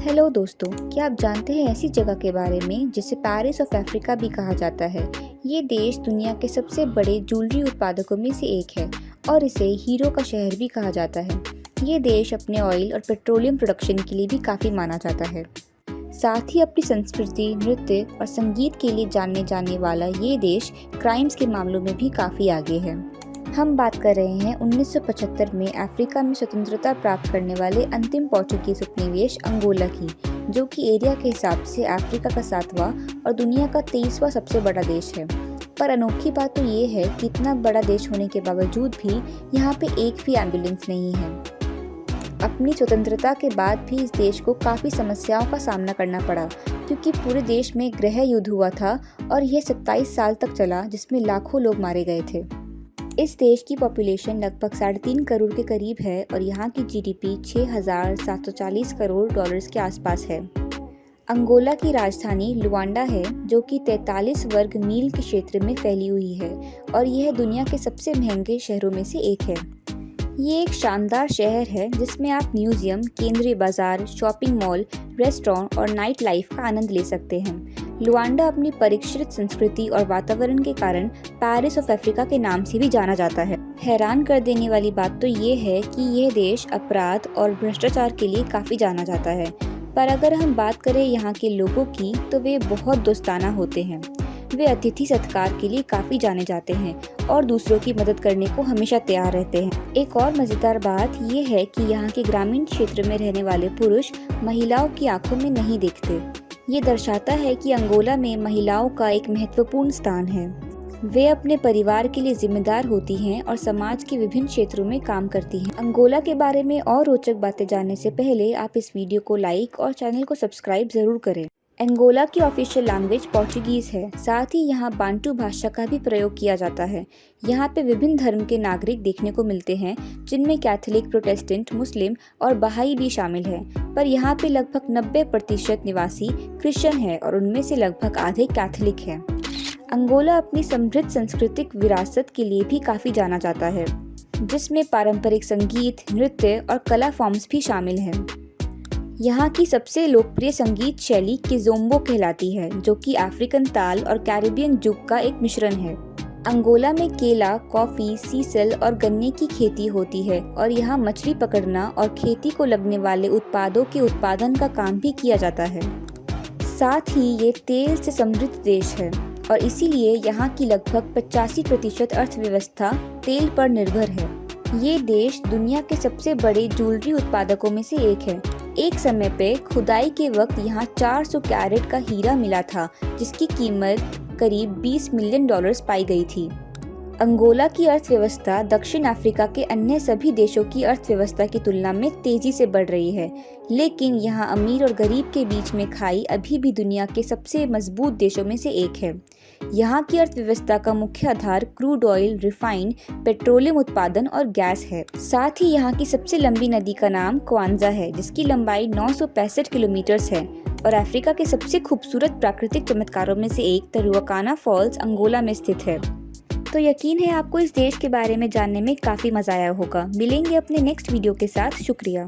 Hello दोस्तों, क्या आप जानते हैं ऐसी जगह के बारे में जिसे पेरिस ऑफ अफ्रीका भी कहा जाता है। ये देश दुनिया के सबसे बड़े ज्वेलरी उत्पादकों में से एक है और इसे हीरो का शहर भी कहा जाता है। ये देश अपने ऑयल और पेट्रोलियम प्रोडक्शन के लिए भी काफ़ी माना जाता है। साथ ही अपनी संस्कृति, नृत्य और संगीत के लिए जानने जाने वाला ये देश क्राइम्स के मामलों में भी काफ़ी आगे है। हम बात कर रहे हैं 1975 में अफ्रीका में स्वतंत्रता प्राप्त करने वाले अंतिम पोर्चुगीज उपनिवेश अंगोला की, जो कि एरिया के हिसाब से अफ्रीका का 7वां और दुनिया का 23वां सबसे बड़ा देश है। पर अनोखी बात तो ये है कि इतना बड़ा देश होने के बावजूद भी यहाँ पे एक भी एम्बुलेंस नहीं है। अपनी स्वतंत्रता के बाद भी इस देश को काफ़ी समस्याओं का सामना करना पड़ा, क्योंकि पूरे देश में गृह युद्ध हुआ था और यह 27 साल तक चला, जिसमें लाखों लोग मारे गए थे। इस देश की पॉपुलेशन लगभग 3.5 करोड़ के करीब है और यहाँ की जीडीपी 6,740 करोड़ डॉलर्स के आसपास है। अंगोला की राजधानी लुआंडा है, जो कि 43 वर्ग मील के क्षेत्र में फैली हुई है और यह दुनिया के सबसे महंगे शहरों में से एक है। ये एक शानदार शहर है जिसमें आप म्यूजियम, केंद्रीय बाजार, शॉपिंग मॉल, रेस्टोरेंट और नाइट लाइफ का आनंद ले सकते हैं। लुआंडा अपनी परिष्कृत संस्कृति और वातावरण के कारण पेरिस ऑफ अफ्रीका के नाम से भी जाना जाता है। हैरान कर देने वाली बात तो ये है कि यह देश अपराध और भ्रष्टाचार के लिए काफ़ी जाना जाता है। पर अगर हम बात करें यहाँ के लोगों की, तो वे बहुत दोस्ताना होते हैं। वे अतिथि सत्कार के लिए काफ़ी जाने जाते हैं और दूसरों की मदद करने को हमेशा तैयार रहते हैं। एक और मज़ेदार बात यह है कि यहाँ के ग्रामीण क्षेत्र में रहने वाले पुरुष महिलाओं की आंखों में नहीं देखते। ये दर्शाता है कि अंगोला में महिलाओं का एक महत्वपूर्ण स्थान है। वे अपने परिवार के लिए जिम्मेदार होती हैं और समाज के विभिन्न क्षेत्रों में काम करती हैं। अंगोला के बारे में और रोचक बातें जानने से पहले आप इस वीडियो को लाइक और चैनल को सब्सक्राइब ज़रूर करें। अंगोला की ऑफिशियल लैंग्वेज पोर्चुगीज़ है। साथ ही यहाँ बांटू भाषा का भी प्रयोग किया जाता है। यहाँ पे विभिन्न धर्म के नागरिक देखने को मिलते हैं, जिनमें कैथोलिक, प्रोटेस्टेंट, मुस्लिम और बहाई भी शामिल हैं। पर यहाँ पे लगभग 90% निवासी क्रिश्चियन है और उनमें से लगभग आधे कैथोलिक हैं। अंगोला अपनी समृद्ध सांस्कृतिक विरासत के लिए भी काफ़ी जाना जाता है, जिसमें पारंपरिक संगीत, नृत्य और कला फॉर्म्स भी शामिल हैं। यहाँ की सबसे लोकप्रिय संगीत शैली किज़ोम्बो कहलाती है, जो कि अफ्रीकन ताल और कैरिबियन जुग का एक मिश्रण है। अंगोला में केला, कॉफ़ी, सीसल और गन्ने की खेती होती है और यहाँ मछली पकड़ना और खेती को लगने वाले उत्पादों के उत्पादन का काम भी किया जाता है। साथ ही ये तेल से समृद्ध देश है और इसीलिए यहाँ की लगभग 85% अर्थव्यवस्था तेल पर निर्भर है। ये देश दुनिया के सबसे बड़े ज्वेलरी उत्पादकों में से एक है। एक समय पे खुदाई के वक्त यहाँ 400 कैरेट का हीरा मिला था, जिसकी कीमत करीब 20 मिलियन डॉलर्स पाई गई थी। अंगोला की अर्थव्यवस्था दक्षिण अफ्रीका के अन्य सभी देशों की अर्थव्यवस्था की तुलना में तेजी से बढ़ रही है, लेकिन यहाँ अमीर और गरीब के बीच में खाई अभी भी दुनिया के सबसे मजबूत देशों में से एक है। यहाँ की अर्थव्यवस्था का मुख्य आधार क्रूड ऑयल, रिफाइंड पेट्रोलियम उत्पादन और गैस है। साथ ही यहाँ की सबसे लंबी नदी का नाम क्वांजा है, जिसकी लंबाई 965 किलोमीटर है और अफ्रीका के सबसे खूबसूरत प्राकृतिक चमत्कारों में से एक तरुआकाना फॉल्स अंगोला में स्थित है। तो यकीन है आपको इस देश के बारे में जानने में काफ़ी मज़ा आया होगा। मिलेंगे अपने नेक्स्ट वीडियो के साथ। शुक्रिया।